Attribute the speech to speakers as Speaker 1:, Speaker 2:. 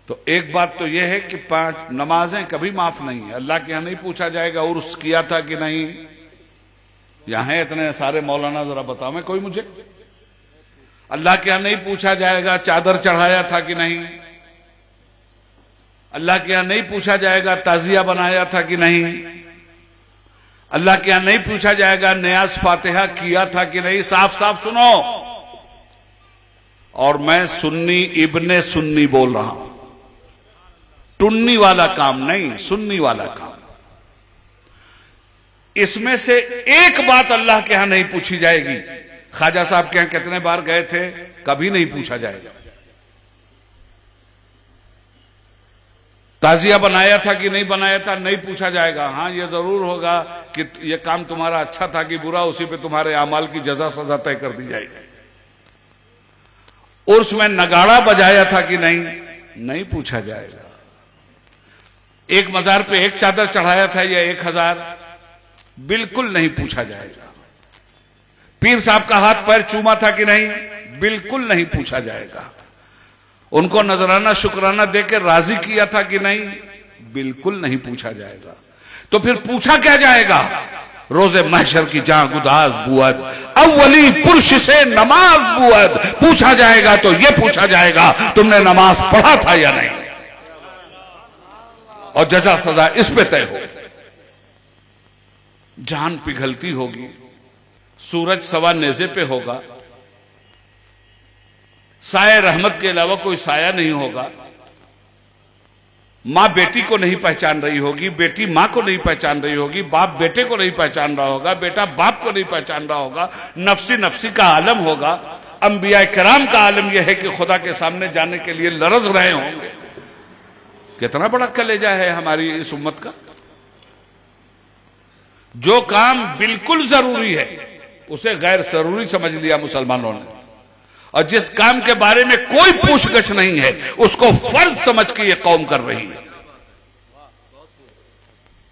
Speaker 1: تو ایک بات تو یہ ہے کہ 5 نمازیں کبھی معاف نہیں ہیں، اللہ کے یہاں نہیں پوچھا جائے گا عرس کیا تھا کہ نہیں. یہاں ہیں اتنے سارے مولانا، ذرا بتاؤ میں کوئی مجھے. اللہ کے یہاں نہیں پوچھا جائے گا چادر چڑھایا تھا کہ نہیں. اللہ کے یہاں نہیں پوچھا جائے گا تعزیہ بنایا تھا کہ نہیں. اللہ کے یہاں نہیں پوچھا جائے گا نیاز فاتحہ کیا تھا کہ نہیں. صاف صاف سنو، اور میں سنی ابن سنی بول رہا ہوں، ٹنی والا کام نہیں، سنی والا کام. اس میں سے ایک بات اللہ کے ہاں نہیں پوچھی جائے گی. خواجہ صاحب کے ہاں کتنے بار گئے تھے؟ کبھی نہیں پوچھا جائے گا. تعزیہ بنایا تھا کہ نہیں بنایا تھا نہیں پوچھا جائے گا. ہاں یہ ضرور ہوگا کہ یہ کام تمہارا اچھا تھا کہ برا، اسی پہ تمہارے اعمال کی جزا سزا طے کر دی جائے گی. عرس میں نگاڑا بجایا تھا کہ نہیں پوچھا جائے گا. ایک مزار پہ ایک چادر چڑھایا تھا یا 1000، بالکل نہیں پوچھا جائے گا. پیر صاحب کا ہاتھ پیر چوما تھا کہ نہیں، بالکل نہیں پوچھا جائے گا. ان کو نذرانہ شکرانہ دے کے راضی کیا تھا کہ نہیں، بالکل نہیں پوچھا جائے گا. تو پھر پوچھا کیا جائے گا؟ روز محشر کی جاں گداز بود، اولی پرش سے نماز بود. پوچھا جائے گا تو یہ پوچھا جائے گا تم نے نماز پڑھا تھا یا نہیں، اور جزا سزا اس پہ طے ہو. جان پگھلتی ہوگی، سورج سوا نیزے پہ ہوگا، سایہ رحمت کے علاوہ کوئی سایہ نہیں ہوگا. ماں بیٹی کو نہیں پہچان رہی ہوگی، بیٹی ماں کو نہیں پہچان رہی ہوگی، باپ بیٹے کو نہیں پہچان رہا ہوگا، بیٹا باپ کو نہیں پہچان رہا ہوگا. نفسی نفسی کا عالم ہوگا. انبیاء کرام کا عالم یہ ہے کہ خدا کے سامنے جانے کے لیے لرز رہے ہوں گے. کتنا بڑا کلیجہ ہے ہماری اس امت کا. جو کام بالکل ضروری ہے اسے غیر ضروری سمجھ لیا مسلمانوں نے، اور جس کام کے بارے میں کوئی پوچھ گچھ نہیں ہے اس کو فرض سمجھ کے یہ قوم کر رہی ہے.